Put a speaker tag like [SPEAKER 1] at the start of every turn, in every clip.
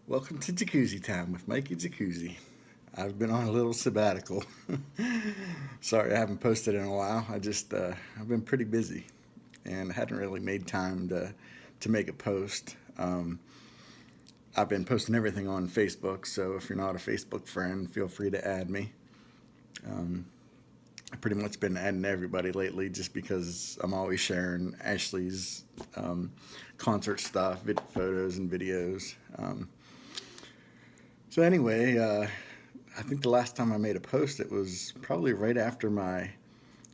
[SPEAKER 1] Welcome to Jacuzzi Time with Mikey Jacuzzi. I've been on a little sabbatical. Sorry I haven't posted in a while. I've been pretty busy and hadn't really made time to make a post. I've been posting everything on Facebook, so if you're not a Facebook friend, feel free to add me. I've pretty much been adding everybody lately just because I'm always sharing Ashley's concert stuff, photos, and videos. So anyway, I think the last time I made a post, it was probably right after my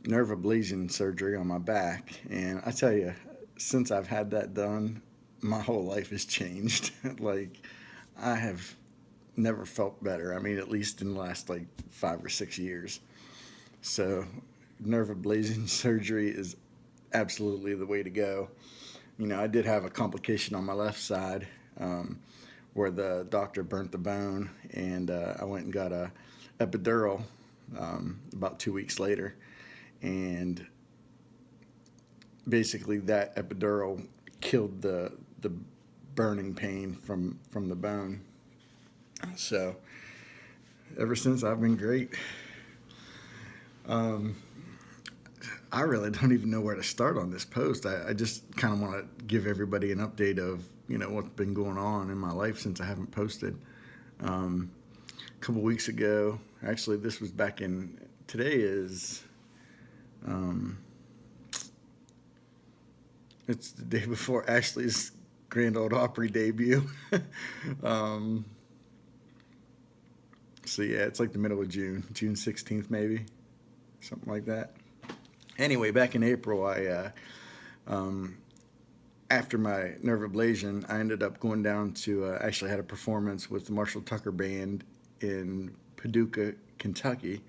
[SPEAKER 1] nerve ablation surgery on my back. And I tell you, since I've had that done, my whole life has changed. Like, I have never felt better. I mean, at least in the last like 5 or 6 years. So nerve ablation surgery is absolutely the way to go. You know, I did have a complication on my left side. Where the doctor burnt the bone, and I went and got a epidural about 2 weeks later, and basically that epidural killed the burning pain from the bone. So ever since I've been great. I really don't even know where to start on this post. I just kind of want to give everybody an update of, what's been going on in my life since I haven't posted. A couple weeks ago, actually, this was today is, it's the day before Ashley's Grand Ole Opry debut. So yeah, it's like the middle of June 16th maybe, something like that. Anyway, back in April, after my nerve ablation, I ended up going down to actually had a performance with the Marshall Tucker Band in Paducah, Kentucky.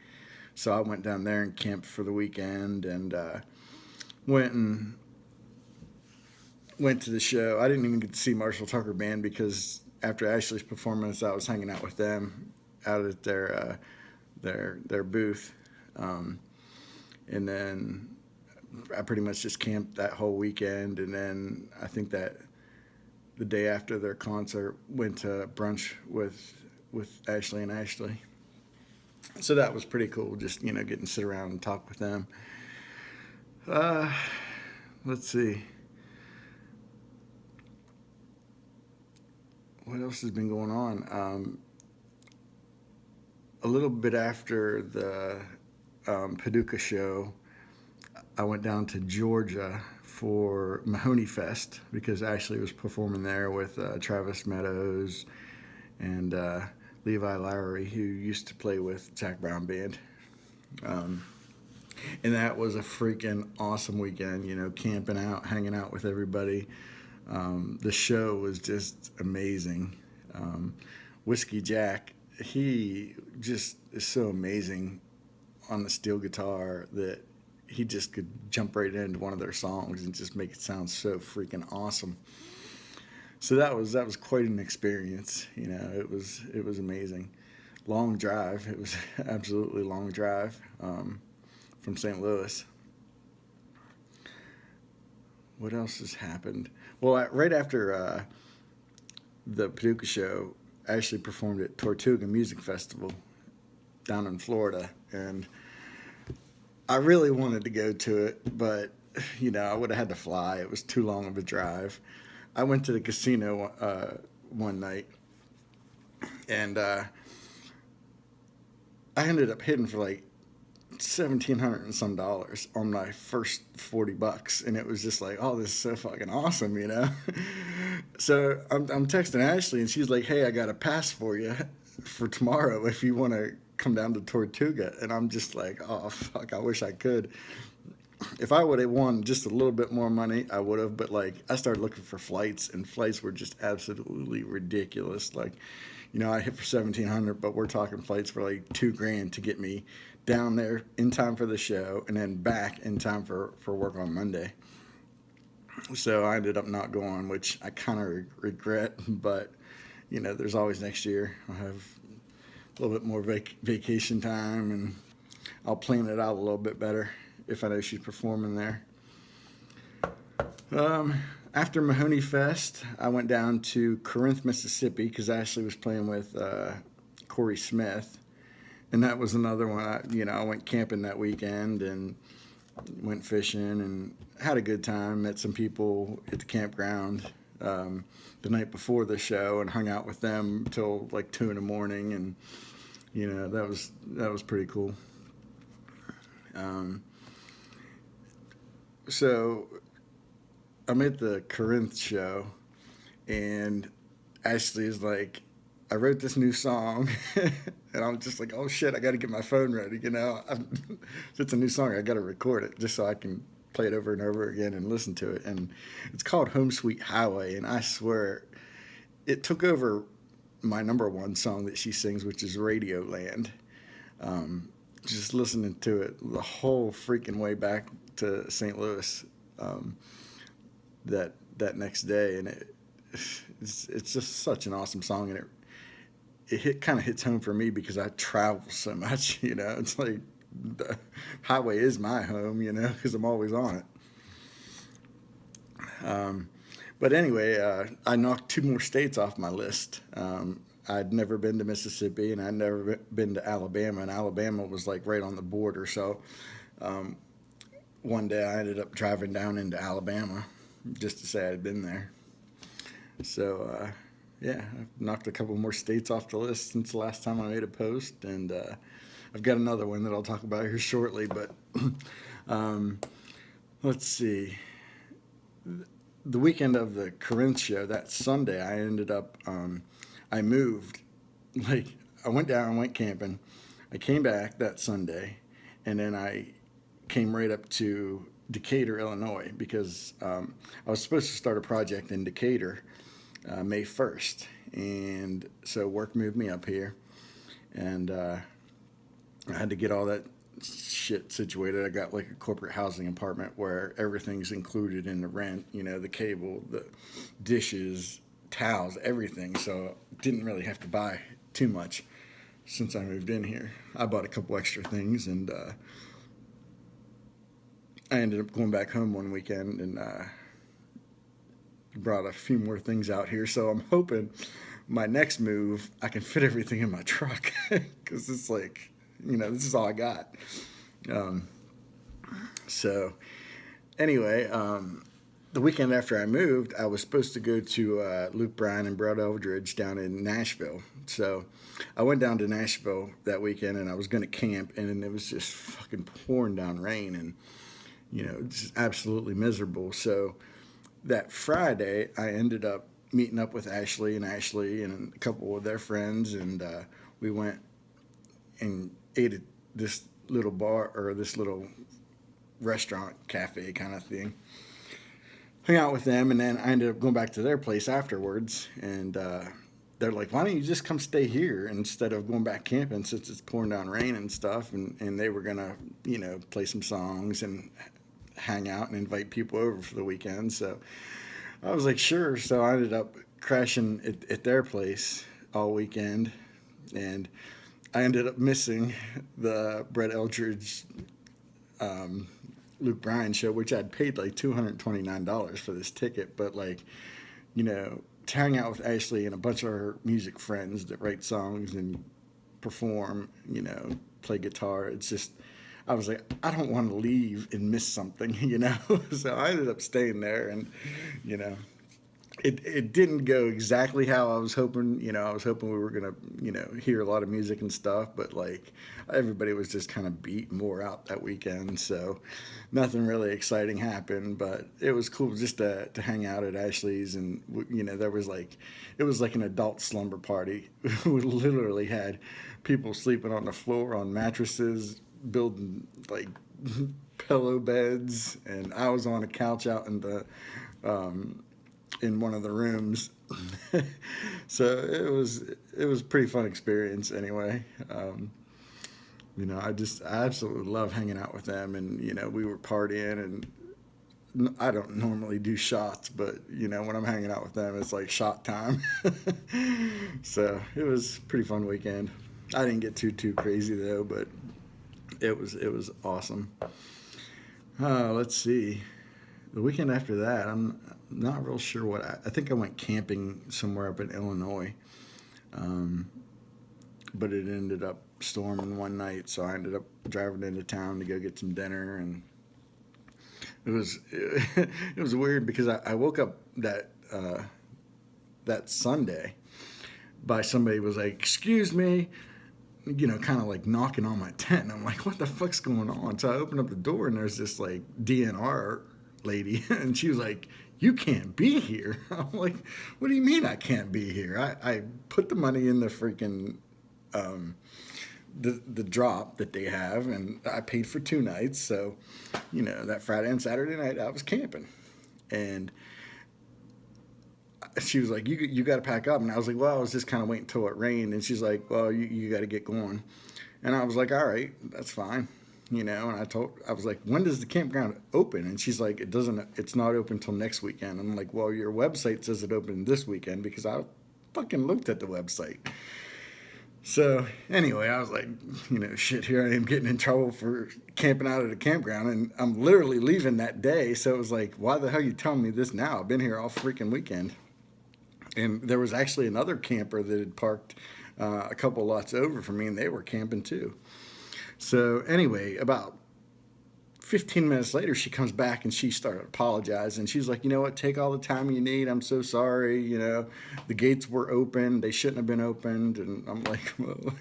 [SPEAKER 1] So I went down there and camped for the weekend and went to the show. I didn't even get to see Marshall Tucker Band because after Ashley's performance, I was hanging out with them out at their booth. And then I pretty much just camped that whole weekend. And then I think that the day after their concert, went to brunch with Ashley and Ashley. So that was pretty cool, just, getting to sit around and talk with them. Let's see. What else has been going on? A little bit after the Paducah show, I went down to Georgia for Mahoney Fest because Ashley was performing there with Travis Meadows and Levi Lowery, who used to play with Jack Brown Band. And that was a freaking awesome weekend, camping out, hanging out with everybody. The show was just amazing. Whiskey Jack, he just is so amazing on the steel guitar that he just could jump right into one of their songs and just make it sound so freaking awesome. So that was quite an experience. It was amazing. Long drive. It was absolutely long drive from St. Louis. What else has happened? Well, right after the Paducah show, I actually performed at Tortuga Music Festival down in Florida, and I really wanted to go to it, but I would have had to fly. It was too long of a drive. I went to the casino one night, and I ended up hitting for like $1,700 and some on my first $40, and it was just like, oh, this is so fucking awesome, So I'm texting Ashley, and she's like, hey, I got a pass for you for tomorrow if you want to come down to Tortuga. And I'm just like, oh fuck, I wish I could. If I would have won just a little bit more money, I would have. But like, I started looking for flights, and flights were just absolutely ridiculous. Like, I hit for $1,700, but we're talking flights for like $2,000 to get me down there in time for the show and then back in time for work on Monday. So I ended up not going, which I kind of regret, but there's always next year. I'll have a little bit more vacation time, and I'll plan it out a little bit better if I know she's performing there. After Mahoney Fest, I went down to Corinth, Mississippi, because Ashley was playing with Corey Smith, and that was another one. I went camping that weekend and went fishing and had a good time. Met some people at the campground the night before the show and hung out with them till like 2 in the morning, and that was pretty cool. So I'm at the Corinth show, and Ashley is like, I wrote this new song, and I'm just like, oh shit, I got to get my phone ready. If it's a new song, I got to record it just so I can play it over and over again and listen to it. And it's called Home Sweet Highway, and I swear it took over my number one song that she sings, which is Radio Land. Just listening to it the whole freaking way back to St. Louis that next day, and it's just such an awesome song, and it kind of hits home for me because I travel so much. It's like the highway is my home, because I'm always on it. But anyway, I knocked 2 more states off my list. I'd never been to Mississippi, and I'd never been to Alabama, and Alabama was like right on the border. So one day I ended up driving down into Alabama just to say I'd been there. So yeah, I've knocked a couple more states off the list since the last time I made a post, and I've got another one that I'll talk about here shortly. But let's see. The weekend of the Corinth show, that Sunday, I ended up, I moved. Like, I went down, went camping. I came back that Sunday, and then I came right up to Decatur, Illinois, because I was supposed to start a project in Decatur May 1st. And so work moved me up here, and I had to get all that shit situated. I got like a corporate housing apartment where everything's included in the rent, the cable, the dishes, towels, everything. So didn't really have to buy too much since I moved in here. I bought a couple extra things, and I ended up going back home one weekend and brought a few more things out here. So I'm hoping my next move, I can fit everything in my truck, because it's like, this is all I got. So anyway, the weekend after I moved, I was supposed to go to Luke, Bryan, and Brad Eldredge down in Nashville. So I went down to Nashville that weekend, and I was going to camp, and it was just fucking pouring down rain, and just absolutely miserable. So that Friday, I ended up meeting up with Ashley and a couple of their friends, and we went and ate at this little bar, or this little restaurant cafe kind of thing. Hung out with them, and then I ended up going back to their place afterwards, and they're like, why don't you just come stay here instead of going back camping, since it's pouring down rain and stuff. And they were gonna play some songs and hang out and invite people over for the weekend. So I was like, sure. So I ended up crashing at their place all weekend, and I ended up missing the Brett Eldredge Luke Bryan show, which I'd paid like $229 for this ticket. But to hang out with Ashley and a bunch of her music friends that write songs and perform, play guitar, it's just, I was like, I don't want to leave and miss something, So I ended up staying there, and, it didn't go exactly how I was hoping. I was hoping we were going to, hear a lot of music and stuff, but everybody was just kind of beat more out that weekend. So nothing really exciting happened, but it was cool just to hang out at Ashley's. And, there was it was like an adult slumber party. We literally had people sleeping on the floor on mattresses, building pillow beds, and I was on a couch out in the, in one of the rooms. So it was a pretty fun experience anyway. I absolutely love hanging out with them, and we were partying, and I don't normally do shots, but when I'm hanging out with them, it's like shot time. So it was a pretty fun weekend. I didn't get too crazy though, but it was awesome. Let's see. The weekend after that, not real sure what. I think I went camping somewhere up in Illinois, but it ended up storming one night, so I ended up driving into town to go get some dinner, and it was it was weird because I woke up that Sunday by somebody was like, "Excuse me," kind of like knocking on my tent. I'm like, "What the fuck's going on?" So I opened up the door, and there's this like DNR lady, and she was like, "You can't be here." I'm like, "What do you mean I can't be here? I put the money in the freaking the drop that they have, and I paid for 2 nights. So, that Friday and Saturday night I was camping, and she was like, "You got to pack up," and I was like, "Well, I was just kind of waiting until it rained," and she's like, "Well, you got to get going," and I was like, "All right, that's fine." And I was like, "When does the campground open?" And she's like, it's not open until next weekend. I'm like, "Well, your website says it opened this weekend," because I fucking looked at the website. So anyway, I was like, shit, here I am getting in trouble for camping out at a campground, and I'm literally leaving that day. So it was like, why the hell are you telling me this now? I've been here all freaking weekend. And there was actually another camper that had parked a couple lots over from me, and they were camping too. So anyway, about 15 minutes later, she comes back and she started apologizing. She's like, "You know what? Take all the time you need. I'm so sorry. The gates were open. They shouldn't have been opened." And I'm like, "Well,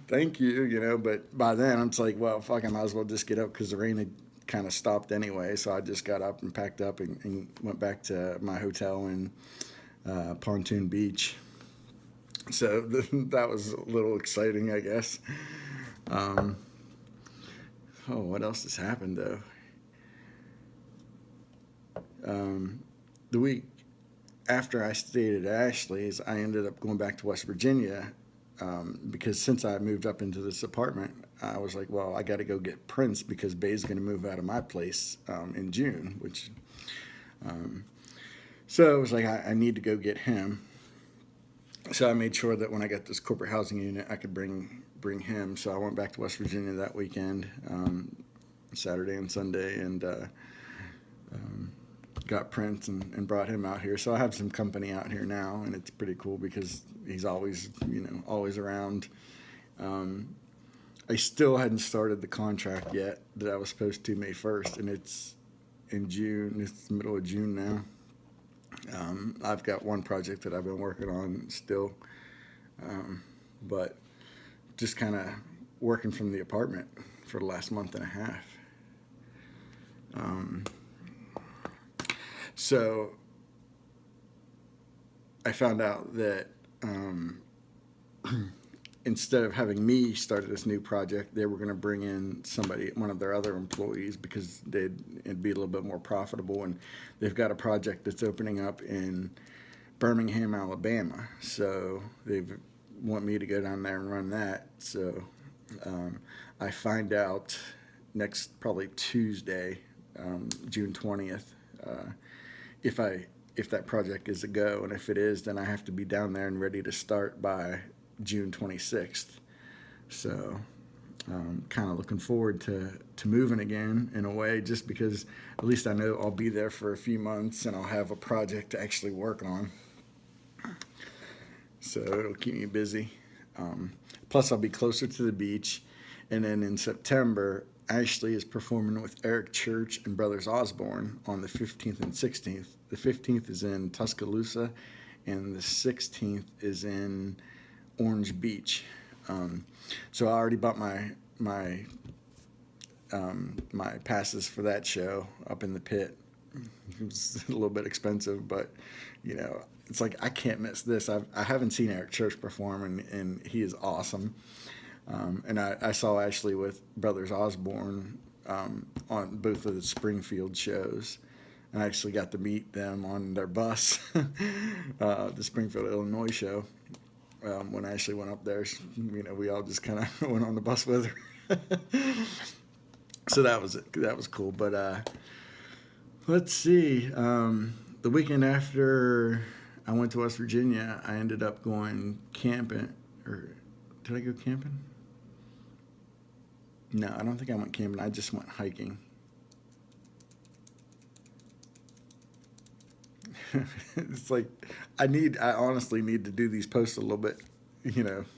[SPEAKER 1] thank you. But by then, I'm just like, well, fuck, I might as well just get up because the rain had kind of stopped anyway. So I just got up and packed up and went back to my hotel in Pontoon Beach. So that was a little exciting, I guess. What else has happened, though? The week after I stayed at Ashley's, I ended up going back to West Virginia because since I moved up into this apartment, I was like, well, I got to go get Prince because Bay's going to move out of my place in June, so it was like, I need to go get him. So I made sure that when I got this corporate housing unit, I could bring him. So I went back to West Virginia that weekend, Saturday and Sunday, and got Prince and brought him out here. So I have some company out here now, and it's pretty cool because he's always around. I still hadn't started the contract yet that I was supposed to May 1st, and it's in June. It's the middle of June now. I've got one project that I've been working on still, but just kind of working from the apartment for the last month and a half. So I found out that instead of having me start this new project, they were going to bring in one of their other employees, because it'd be a little bit more profitable. And they've got a project that's opening up in Birmingham, Alabama. So they want me to go down there and run that. So I find out next, probably Tuesday, June 20th, if that project is a go. And if it is, then I have to be down there and ready to start by June 26th. So kind of looking forward to moving again in a way, just because at least I know I'll be there for a few months and I'll have a project to actually work on. So it'll keep me busy. Plus I'll be closer to the beach. And then in September, Ashley is performing with Eric Church and Brothers Osborne on the 15th and 16th. The 15th is in Tuscaloosa, and the 16th is in Orange Beach. So I already bought my passes for that show up in the pit. It was a little bit expensive, but it's like I can't miss this. I haven't seen Eric Church perform, and he is awesome. And I saw Ashley with Brothers Osborne on both of the Springfield shows. And I actually got to meet them on their bus, the Springfield, Illinois show. When Ashley went up there, we all just kind of went on the bus with her. So that was cool. But let's see. The weekend after I went to West Virginia, I ended up going camping. Or did I go camping? No, I don't think I went camping. I just went hiking. It's like I honestly need to do these posts a little bit,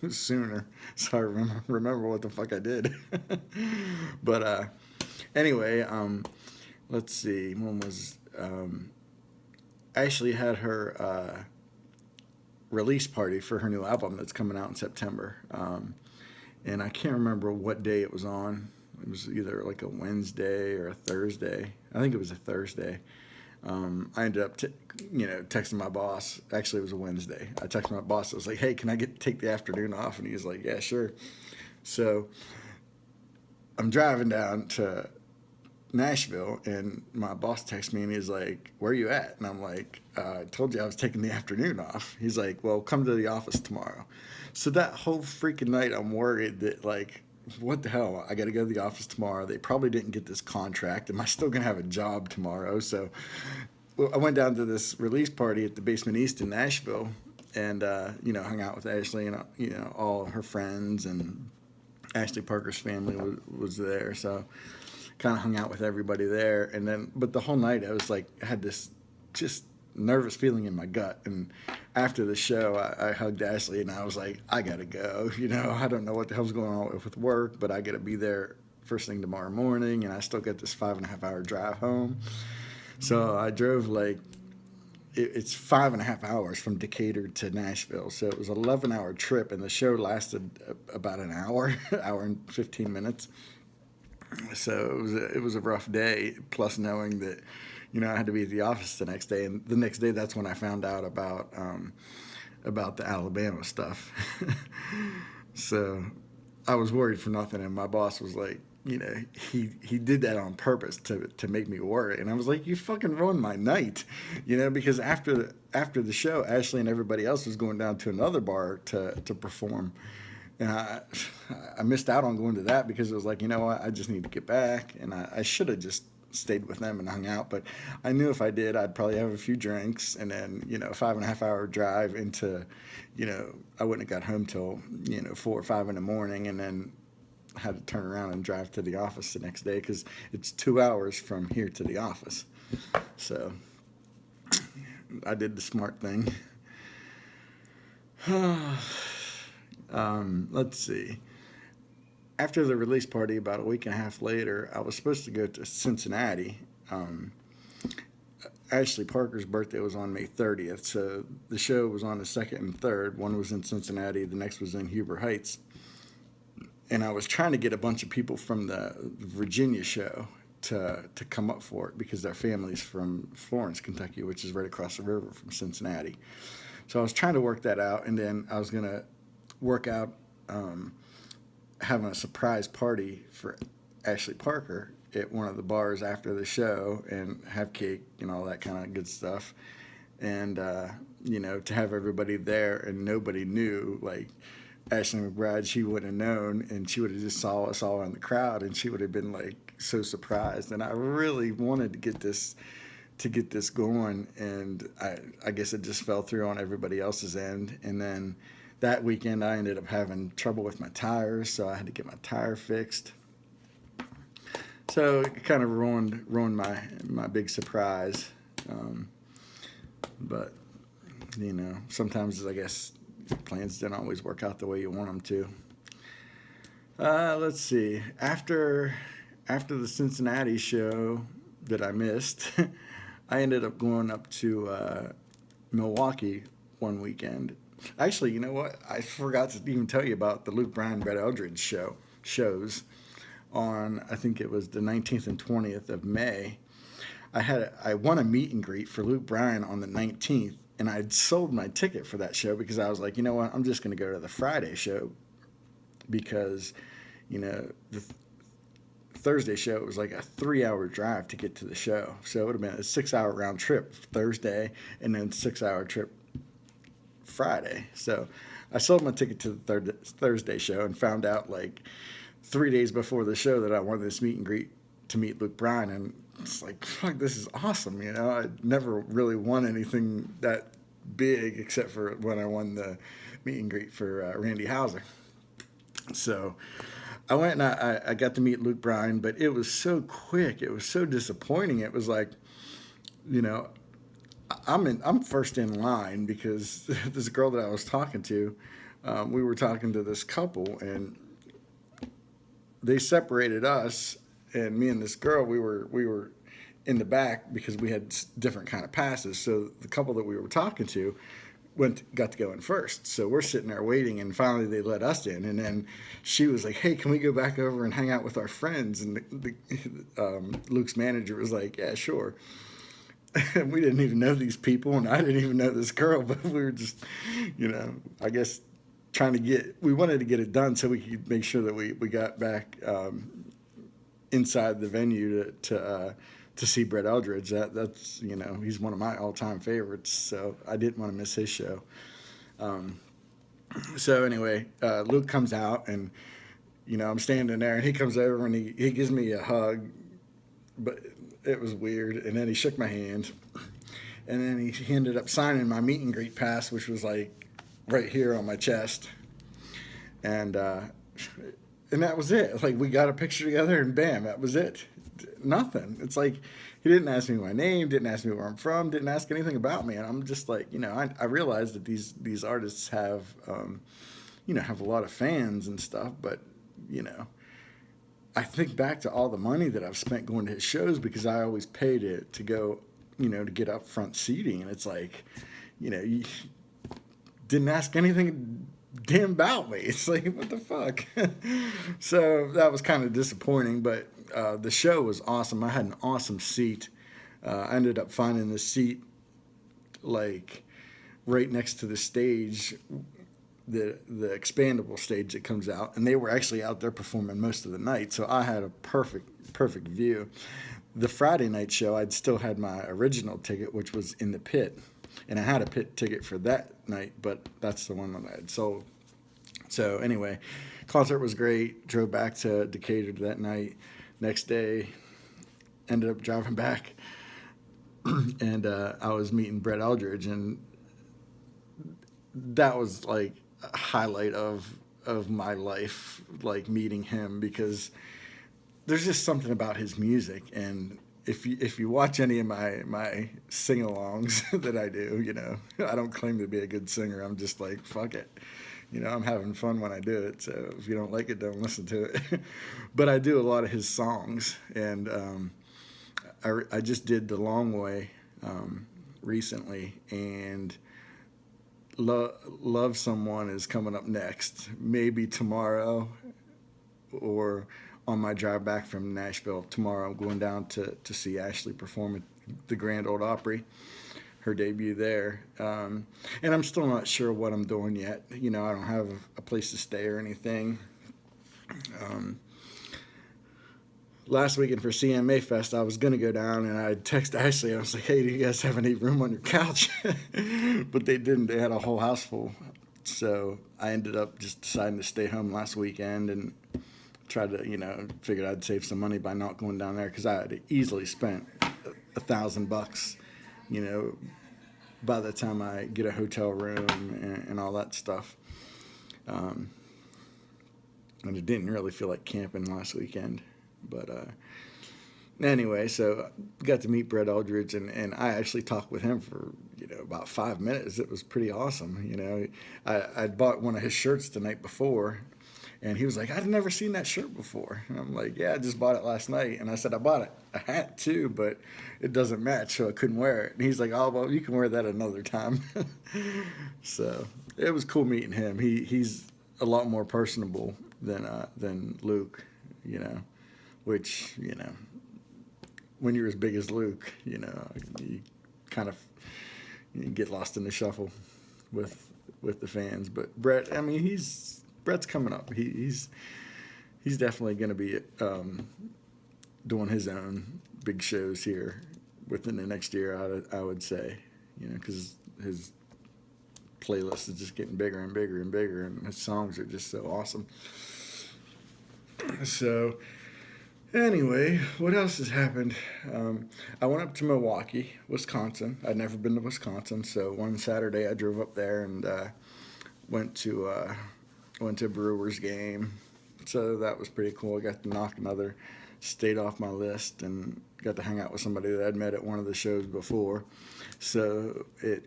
[SPEAKER 1] sooner, so I remember what the fuck I did. But anyway, let's see, when was Ashley had her release party for her new album that's coming out in September, and I can't remember what day it was on. It was either like a Wednesday or a Thursday. I think it was a Thursday. I ended up, texting my boss. Actually, it was a Wednesday. I texted my boss. I was like, "Hey, can I take the afternoon off?" And he was like, "Yeah, sure." So I'm driving down to Nashville, and my boss texts me, and he's like, "Where are you at?" And I'm like, "I told you I was taking the afternoon off." He's like, "Well, come to the office tomorrow." So that whole freaking night, I'm worried that, like, what the hell? I got to go to the office tomorrow. They probably didn't get this contract. Am I still going to have a job tomorrow? So I went down to this release party at the Basement East in Nashville, and hung out with Ashley and all her friends, and Ashley Parker's family was there. So kind of hung out with everybody there, and then but the whole night I was like, I had this just nervous feeling in my gut. And after the show, I hugged Ashley, and I was like, I gotta go. I don't know what the hell's going on with work, but I gotta be there first thing tomorrow morning, and I still got this 5.5 hour drive home. So I drove it's 5.5 hours from Decatur to Nashville. So it was an 11-hour trip, and the show lasted about an hour, hour and 15 minutes. So it was a rough day. Plus knowing that, I had to be at the office the next day, and the next day that's when I found out about the Alabama stuff. So I was worried for nothing, and my boss was like, he did that on purpose to make me worry. And I was like, you fucking ruined my night, because after the show, Ashley and everybody else was going down to another bar to perform. And I missed out on going to that because it was like, what, I just need to get back. And I should have just stayed with them and hung out. But I knew if I did, I'd probably have a few drinks, and then, 5.5 hour drive into, I wouldn't have got home till, 4 or 5 in the morning, and then had to turn around and drive to the office the next day because it's 2 hours from here to the office. So I did the smart thing. Let's see. After the release party, about a week and a half later, I was supposed to go to Cincinnati. Ashley Parker's birthday was on May 30th, so the show was on the 2nd and 3rd. One was in Cincinnati, the next was in Huber Heights. And I was trying to get a bunch of people from the Virginia show to come up for it because their family's from Florence, Kentucky, which is right across the river from Cincinnati. So I was trying to work that out, and then I was going to work out having a surprise party for Ashley Parker at one of the bars after the show and have cake and all that kind of good stuff. And, to have everybody there, and nobody knew, like, Ashley McBryde, she would have known, and she would have just saw us all in the crowd, and she would have been like so surprised. And I really wanted to get this going, and I guess it just fell through on everybody else's end. And then that weekend I ended up having trouble with my tires, so I had to get my tire fixed. So it kind of ruined my big surprise. But sometimes I guess plans don't always work out the way you want them to. Let's see. After the Cincinnati show that I missed, I ended up going up to Milwaukee one weekend. Actually, you know what? I forgot to even tell you about the Luke Bryan Brett Eldredge shows on, I think it was the 19th and 20th of May. I won a meet and greet for Luke Bryan on the 19th, and I'd sold my ticket for that show because I was like, you know what, I'm just going to go to the Friday show because, the Thursday show, it was like a 3-hour drive to get to the show. So it would have been a 6-hour round trip Thursday and then 6-hour trip Friday. So I sold my ticket to the Thursday show and found out like 3 days before the show that I won this meet and greet to meet Luke Bryan. And it's like, fuck, this is awesome. I never really won anything that big except for when I won the meet and greet for Randy Houser. So I went and I got to meet Luke Bryan, but it was so quick. It was so disappointing. It was like, I'm first in line because this girl that I was talking to, we were talking to this couple, and they separated us, and me and this girl, we were in the back because we had different kind of passes. So the couple that we were talking to got to go in first. So we're sitting there waiting, and finally they let us in. And then she was like, "Hey, can we go back over and hang out with our friends?" And Luke's manager was like, "Yeah, sure." We didn't even know these people, and I didn't even know this girl, but we were just, I guess we wanted to get it done so we could make sure that we got back inside the venue to see Brett Eldredge. That's he's one of my all time favorites, so I didn't want to miss his show. So anyway, Luke comes out, and I'm standing there, and he comes over and he gives me a hug, but it was weird. And then he shook my hand, and then he ended up signing my meet and greet pass, which was like right here on my chest, and that was it. Like, we got a picture together, and bam, that was it. Nothing. It's like he didn't ask me my name, didn't ask me where I'm from, didn't ask anything about me, and I'm just like, I realize that these artists have, have a lot of fans and stuff, but I think back to all the money that I've spent going to his shows because I always paid it to go, to get up front seating, and it's like, you didn't ask anything damn about me. It's like, what the fuck? So that was kind of disappointing, but the show was awesome. I had an awesome seat. I ended up finding the seat like right next to the stage, the expandable stage that comes out, and they were actually out there performing most of the night, so I had a perfect view. The Friday night show, I'd still had my original ticket, which was in the pit, and I had a pit ticket for that night, but that's the one that I had sold. So anyway, concert was great. Drove back to Decatur that night. Next day, ended up driving back, and I was meeting Brett Eldredge, and that was like a highlight of my life, like meeting him, because there's just something about his music. And if you watch any of my sing-alongs that I do, I don't claim to be a good singer. I'm just like, fuck it. I'm having fun when I do it. So if you don't like it, don't listen to it. But I do a lot of his songs, and I just did The Long Way recently, and Love Someone is coming up next, maybe tomorrow, or on my drive back from Nashville tomorrow. I'm going down to see Ashley perform at the Grand Ole Opry, her debut there. And I'm still not sure what I'm doing yet. I don't have a place to stay or anything. Last weekend for CMA Fest, I was going to go down, and I texted Ashley. I was like, "Hey, do you guys have any room on your couch?" But they didn't. They had a whole house full. So I ended up just deciding to stay home last weekend and tried to, figured I'd save some money by not going down there, because I had easily spent $1,000, by the time I get a hotel room and all that stuff. And it didn't really feel like camping last weekend. But anyway, so got to meet Brett Eldredge, and I actually talked with him for about 5 minutes. It was pretty awesome. I'd bought one of his shirts the night before, and he was like, "I'd never seen that shirt before." And I'm like, "Yeah, I just bought it last night." And I said, "I bought a hat too, but it doesn't match, so I couldn't wear it." And he's like, "Oh, well, you can wear that another time." So it was cool meeting him. He's a lot more personable than Luke, which, when you're as big as Luke, you kind of get lost in the shuffle with the fans. But Brett, I mean, Brett's coming up. He's definitely going to be doing his own big shows here within the next year, I would say, because his playlist is just getting bigger and bigger and bigger, and his songs are just so awesome. So anyway, what else has happened? I went up to Milwaukee, Wisconsin. I'd never been to Wisconsin, so one Saturday I drove up there and went to a Brewers game. So that was pretty cool. I got to knock another stayed off my list and got to hang out with somebody that I'd met at one of the shows before. So at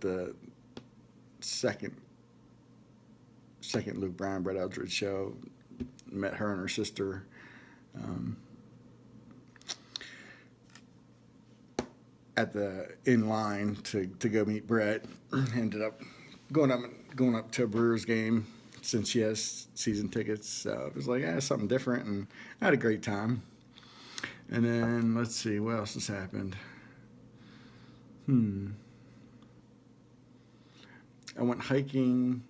[SPEAKER 1] the second Luke Bryan Brett Eldredge show, met her and her sister. Um, at the in line to go meet Brett. Ended up going up to a Brewers game since she has season tickets. So it was like, something different, and I had a great time. And then let's see what else has happened. I went hiking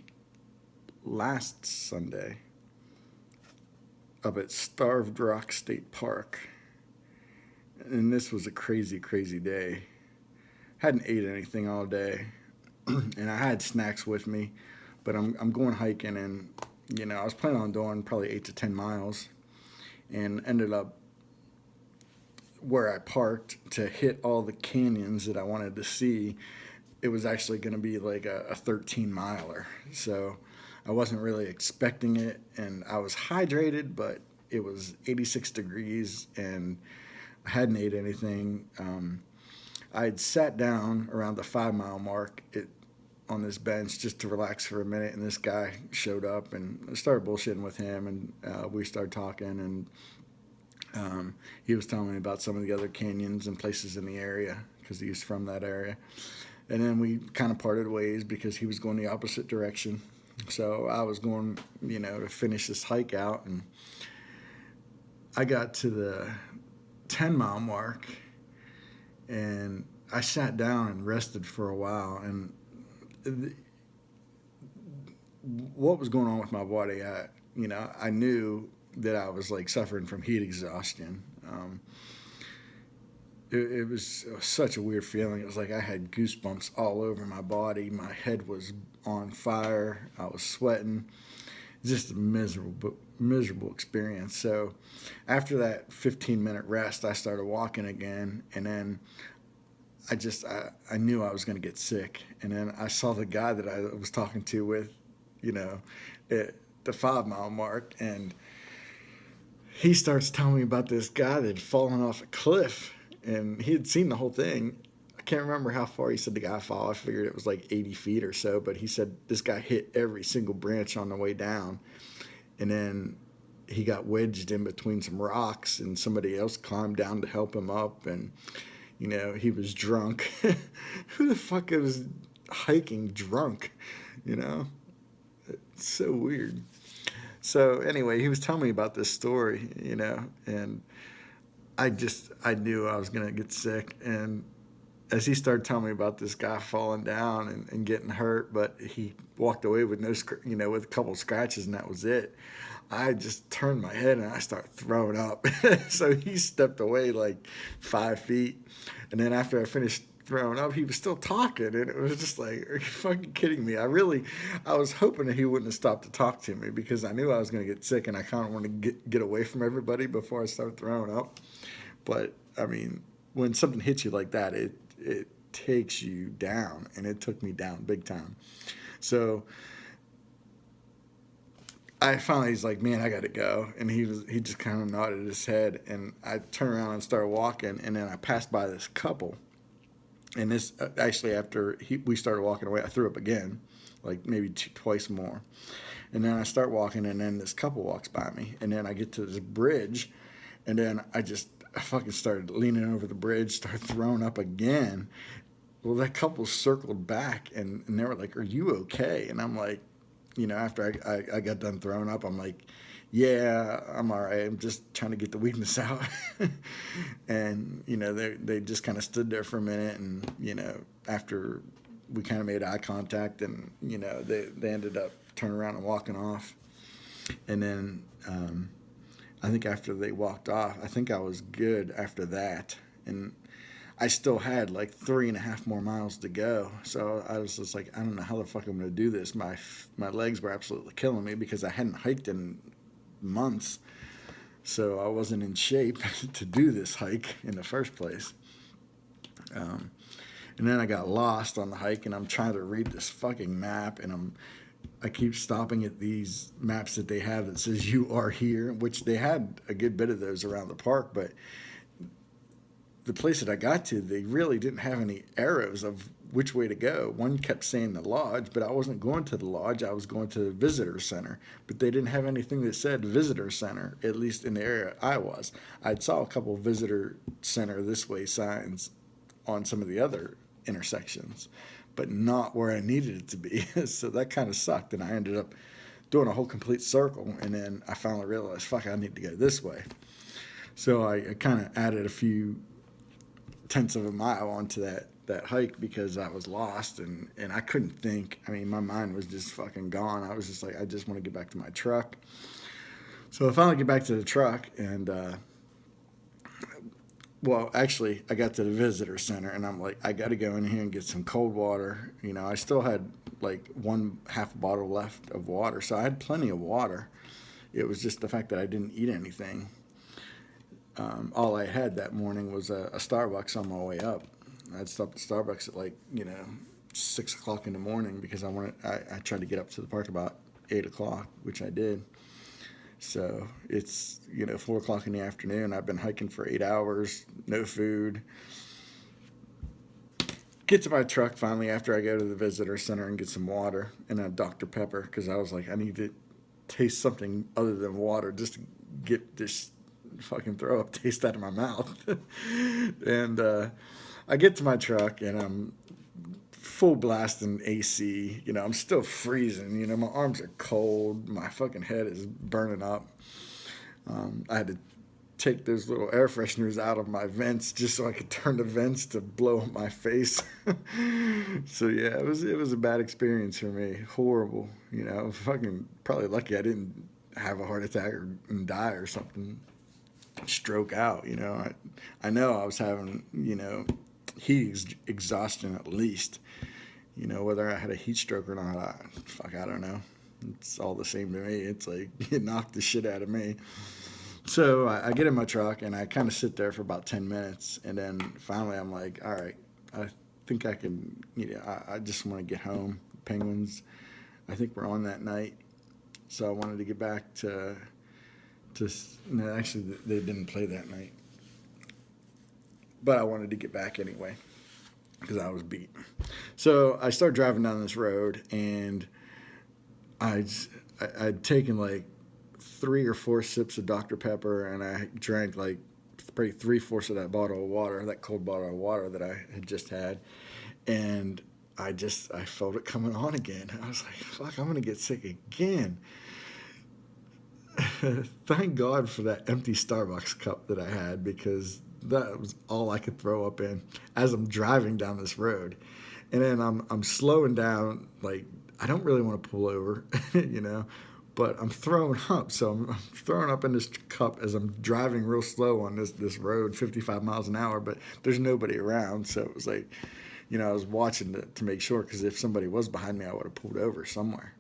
[SPEAKER 1] last Sunday up at Starved Rock State Park. And this was a crazy, crazy day. Hadn't ate anything all day, and I had snacks with me, but I'm going hiking, and I was planning on doing probably 8 to 10 miles, and ended up where I parked to hit all the canyons that I wanted to see. It was actually going to be like a 13 miler, so I wasn't really expecting it, and I was hydrated, but it was 86 degrees, and I hadn't ate anything. I had sat down around the 5 mile mark on this bench just to relax for a minute, and this guy showed up, and I started bullshitting with him, and we started talking, and he was telling me about some of the other canyons and places in the area because he's from that area. And then we kind of parted ways because he was going the opposite direction. So I was going, to finish this hike out, and I got to the 10 mile mark, and I sat down and rested for a while, and what was going on with my body, I knew that I was like suffering from heat exhaustion. It was such a weird feeling. It was like I had goosebumps all over my body. My head was on fire. I was sweating. Just a miserable experience. So after that 15-minute rest, I started walking again, and then I knew I was going to get sick. And then I saw the guy that I was talking to with, at the 5 mile mark, and he starts telling me about this guy that had fallen off a cliff, and he had seen the whole thing. I can't remember how far he said the guy fell. I figured it was like 80 feet or so, but he said this guy hit every single branch on the way down, and then he got wedged in between some rocks, and somebody else climbed down to help him up, and he was drunk. Who the fuck is hiking drunk? It's so weird. So anyway, he was telling me about this story, and I knew I was going to get sick. And as he started telling me about this guy falling down and getting hurt, but he walked away with with a couple of scratches, and that was it. I just turned my head and I started throwing up. So he stepped away like 5 feet. And then after I finished throwing up, he was still talking. And it was just like, are you fucking kidding me? I was hoping that he wouldn't have stopped to talk to me because I knew I was going to get sick, and I kind of wanted to get away from everybody before I started throwing up. But, I mean, when something hits you like that, it takes you down. And it took me down big time. So I finally was like, man, I got to go. And he just kind of nodded his head. And I turned around and started walking. And then I passed by this couple. And this, actually, after we started walking away, I threw up again, like maybe twice more. And then I start walking, and then this couple walks by me. And then I get to this bridge. And then I fucking started leaning over the bridge, started throwing up again. Well, that couple circled back, and they were like, are you okay? And I'm like, after I got done throwing up, I'm like, yeah, I'm all right. I'm just trying to get the weakness out. And, they just kind of stood there for a minute, and, after we kind of made eye contact, and, they ended up turning around and walking off. And then I think after they walked off, I think I was good after that. And I still had like 3.5 more miles to go. So I was just like, I don't know how the fuck I'm going to do this. My legs were absolutely killing me because I hadn't hiked in months. So I wasn't in shape to do this hike in the first place. And then I got lost on the hike, and I'm trying to read this fucking map, and I'm I keep stopping at these maps that they have that says you are here, which they had a good bit of those around the park, but the place that I got to, they really didn't have any arrows of which way to go. One kept saying the lodge, but I wasn't going to the lodge. I was going to the visitor center, but they didn't have anything that said visitor center, at least in the area I was. I saw a couple visitor center this way signs on some of the other intersections, but not where I needed it to be. So that kind of sucked, and I ended up doing a whole complete circle, and then I finally realized, fuck, I need to go this way. So I kind of added a few tenths of a mile onto that hike because I was lost and I couldn't think. I mean, my mind was just fucking gone. I was just like, I just want to get back to my truck. So I finally get back to the truck and, well, actually, I got to the visitor center and I'm like, I got to go in here and get some cold water. You know, I still had like one half bottle left of water, so I had plenty of water. It was just the fact that I didn't eat anything. All I had that morning was a Starbucks on my way up. I'd stopped at Starbucks at like 6 o'clock in the morning because I tried to get up to the park about 8 o'clock, which I did. So it's 4 o'clock in the afternoon. I've been hiking for 8 hours, no food. Get to my truck finally after I go to the visitor center and get some water and a Dr. Pepper because I was like, I need to taste something other than water just to get this fucking throw up taste out of my mouth. And I get to my truck and I'm full blasting AC. I'm still freezing. My arms are cold. My fucking head is burning up. I had to take those little air fresheners out of my vents just so I could turn the vents to blow up my face. So yeah, it was a bad experience for me. Horrible. Fucking probably lucky I didn't have a heart attack and die or something. Stroke out. I know I was having heat exhaustion at least. Whether I had a heat stroke or not, I don't know. It's all the same to me. It's like it knocked the shit out of me. So I get in my truck and I kind of sit there for about 10 minutes, and then finally I'm like, all right, I think I can. I just want to get home. Penguins, I think we're on that night, so I wanted to get back to. No, actually, they didn't play that night. But I wanted to get back anyway because I was beat. So I started driving down this road, and I'd taken like 3 or 4 sips of Dr. Pepper, and I drank like probably 3/4 of that bottle of water, that cold bottle of water that I had just had. And I felt it coming on again. I was like, fuck, I'm going to get sick again. Thank God for that empty Starbucks cup that I had because that was all I could throw up in as I'm driving down this road. And then I'm slowing down, like I don't really want to pull over, but I'm throwing up. So I'm throwing up in this cup as I'm driving real slow on this road, 55 miles an hour, but there's nobody around. So it was like, I was watching to make sure because if somebody was behind me, I would have pulled over somewhere.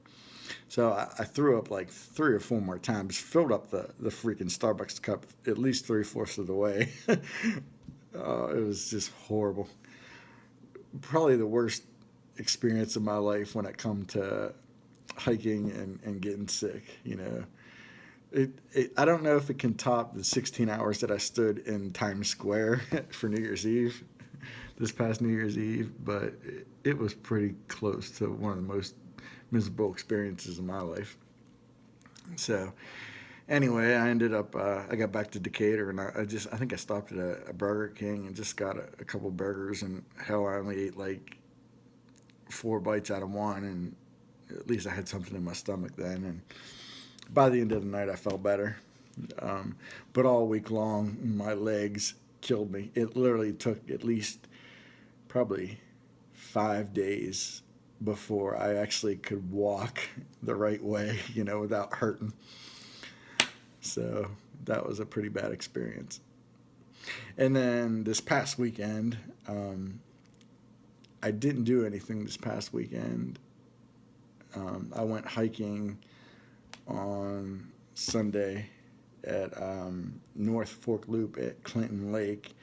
[SPEAKER 1] So I threw up like 3 or 4 more times, filled up the freaking Starbucks cup at least 3/4 of the way. It was just horrible. Probably the worst experience of my life when it come to hiking and getting sick. I don't know if it can top the 16 hours that I stood in Times Square for New Year's Eve, this past New Year's Eve, but it was pretty close to one of the most miserable experiences in my life. So anyway, I ended up, I got back to Decatur, and I think I stopped at a Burger King and just got a couple burgers, and hell, I only ate like 4 bites out of one, and at least I had something in my stomach then, and by the end of the night, I felt better. But all week long, my legs killed me. It literally took at least probably 5 days before I actually could walk the right way, without hurting. So that was a pretty bad experience. And then this past weekend, I didn't do anything this past weekend. I went hiking on Sunday at North Fork Loop at Clinton Lake.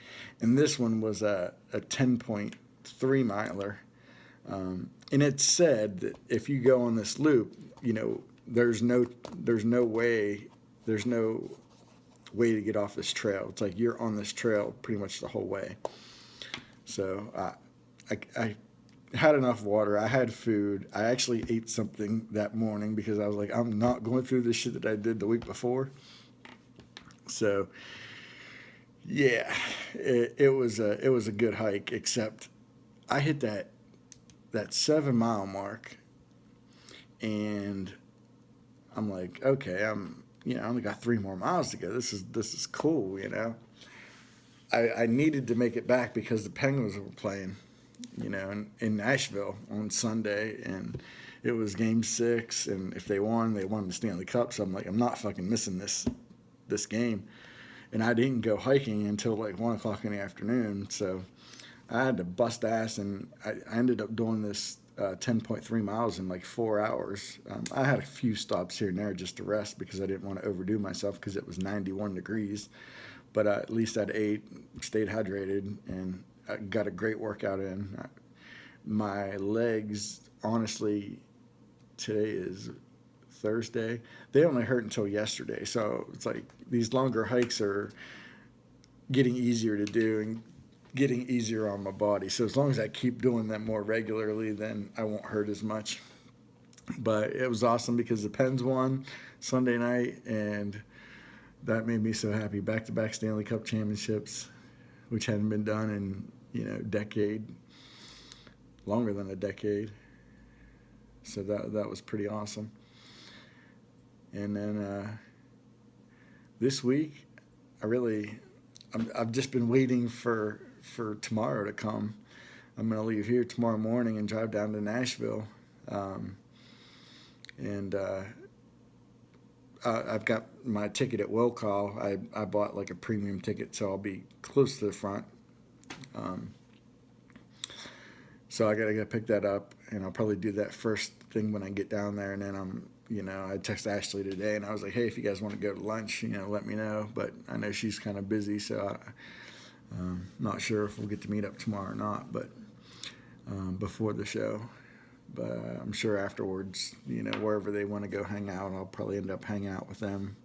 [SPEAKER 1] And this one was a 10.3 miler. and it's said that if you go on this loop, there's no way, there's no way to get off this trail. It's like you're on this trail pretty much the whole way. So I had enough water. I had food. I actually ate something that morning because I was like, I'm not going through the shit that I did the week before. So yeah, it was a good hike, except I hit that 7 mile mark, and I'm like, okay, I only got 3 more miles to go. This is cool, I needed to make it back because the Penguins were playing, in Nashville on Sunday, and it was Game 6, and if they won the Stanley Cup. So I'm like, I'm not fucking missing this game, and I didn't go hiking until like 1 o'clock in the afternoon. So I had to bust ass, and I ended up doing this 10.3 miles in like 4 hours. I had a few stops here and there just to rest because I didn't want to overdo myself because it was 91 degrees. But at least I'd ate, stayed hydrated, and I got a great workout in. My legs, honestly, today is Thursday. They only hurt until yesterday. So it's like these longer hikes are getting easier to do and getting easier on my body. So as long as I keep doing them more regularly, then I won't hurt as much. But it was awesome because the Pens won Sunday night, and that made me so happy. Back-to-back Stanley Cup championships, which hadn't been done in, a decade, longer than a decade. So that was pretty awesome. And then this week, I've just been waiting for tomorrow to come. I'm going to leave here tomorrow morning and drive down to Nashville. I've got my ticket at will call. I bought like a premium ticket, so I'll be close to the front. So I gotta pick that up, and I'll probably do that first thing when I get down there. And then I text Ashley today, and I was like, hey, if you guys want to go to lunch, let me know. But I know she's kind of busy, so I'm not sure if we'll get to meet up tomorrow or not. But before the show. But I'm sure afterwards, wherever they want to go hang out, I'll probably end up hanging out with them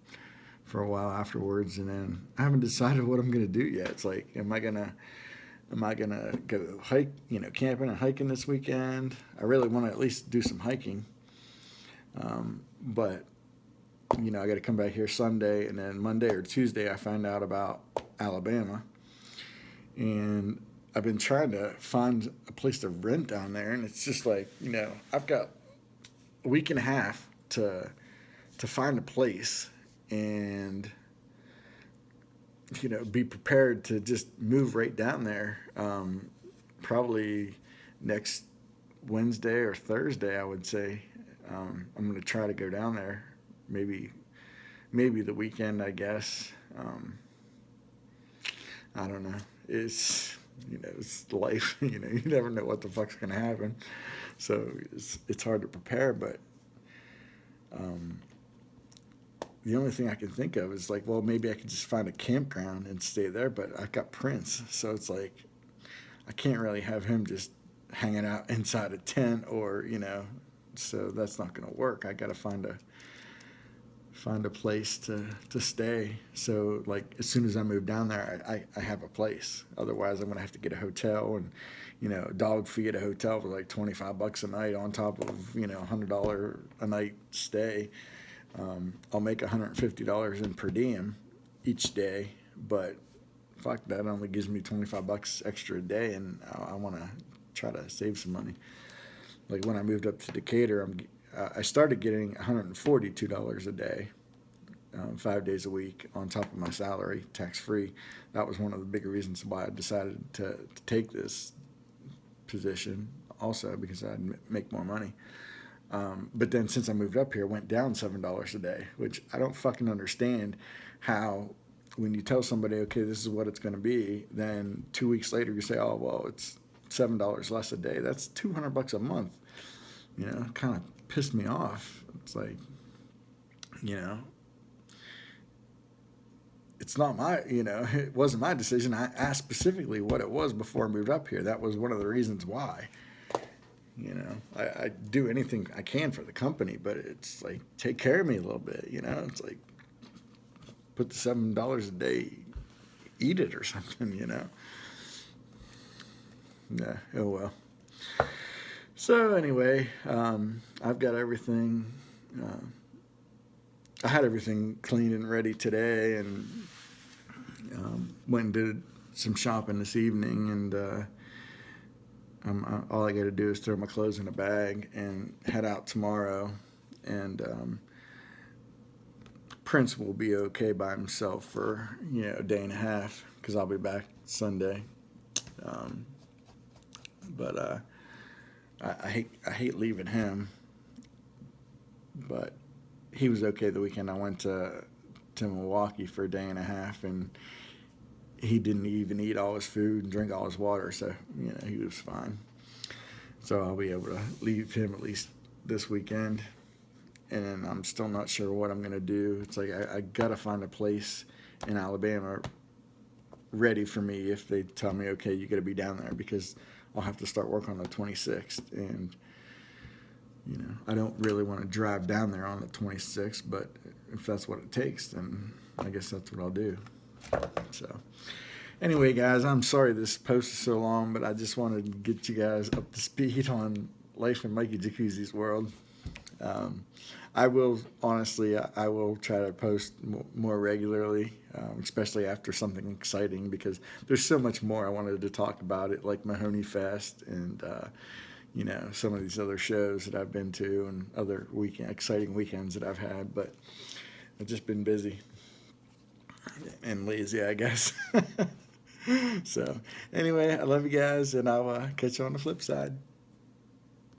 [SPEAKER 1] for a while afterwards. And then I haven't decided what I'm going to do yet. It's like, am I gonna go hike, camping and hiking this weekend? I really want to at least do some hiking. But I got to come back here Sunday, and then Monday or Tuesday I find out about Alabama. And I've been trying to find a place to rent down there, and it's just like, I've got a week and a half to find a place and, be prepared to just move right down there. Probably next Wednesday or Thursday, I would say. I'm going to try to go down there. Maybe the weekend, I guess. I don't know. It's life. You never know what the fuck's going to happen. So it's hard to prepare, but the only thing I can think of is like, well, maybe I could just find a campground and stay there, but I've got Prince, so it's like I can't really have him just hanging out inside a tent or, so that's not going to work. I got to find a place to stay. So like as soon as I move down there, I have a place. Otherwise, I'm going to have to get a hotel, and a dog fee at a hotel for like $25 a night on top of $100 a night stay. I'll make $150 in per diem each day, but fuck, that only gives me $25 extra a day, and I want to try to save some money. Like when I moved up to Decatur, I started getting $142 a day, 5 days a week on top of my salary, tax-free. That was one of the bigger reasons why I decided to take this position also, because I'd make more money. But then since I moved up here, it went down $7 a day, which I don't fucking understand how when you tell somebody, okay, this is what it's going to be, then 2 weeks later you say, oh, well, it's $7 less a day. That's $200 a month. Kind of pissed me off. It's like, it's not my, it wasn't my decision. I asked specifically what it was before I moved up here. That was one of the reasons why, You know, I do anything I can for the company, but it's like, take care of me a little bit. You know, it's like, put the $7 a day, eat it or something. You know. Yeah. Oh well. So anyway, I've got everything. Uh, I had everything clean and ready today, and went and did some shopping this evening, and all I got to do is throw my clothes in a bag and head out tomorrow. And Prince will be okay by himself for a day and a half because I'll be back Sunday. Um, but I hate leaving him. But he was okay the weekend. I went to Milwaukee for a day and a half, and he didn't even eat all his food and drink all his water, so he was fine. So I'll be able to leave him at least this weekend, and I'm still not sure what I'm gonna do. It's like I gotta find a place in Alabama ready for me if they tell me, okay, you gotta be down there, because I'll have to start work on the 26th, and I don't really want to drive down there on the 26th, but if that's what it takes, then I guess that's what I'll do. So anyway, guys, I'm sorry this post is so long, but I just wanted to get you guys up to speed on life in Mikey Jacuzzi's world. I will, honestly, I will try to post more regularly, especially after something exciting, because there's so much more I wanted to talk about it, like Mahoney Fest and, some of these other shows that I've been to and other exciting weekends that I've had, but I've just been busy and lazy, I guess. So anyway, I love you guys, and I'll catch you on the flip side.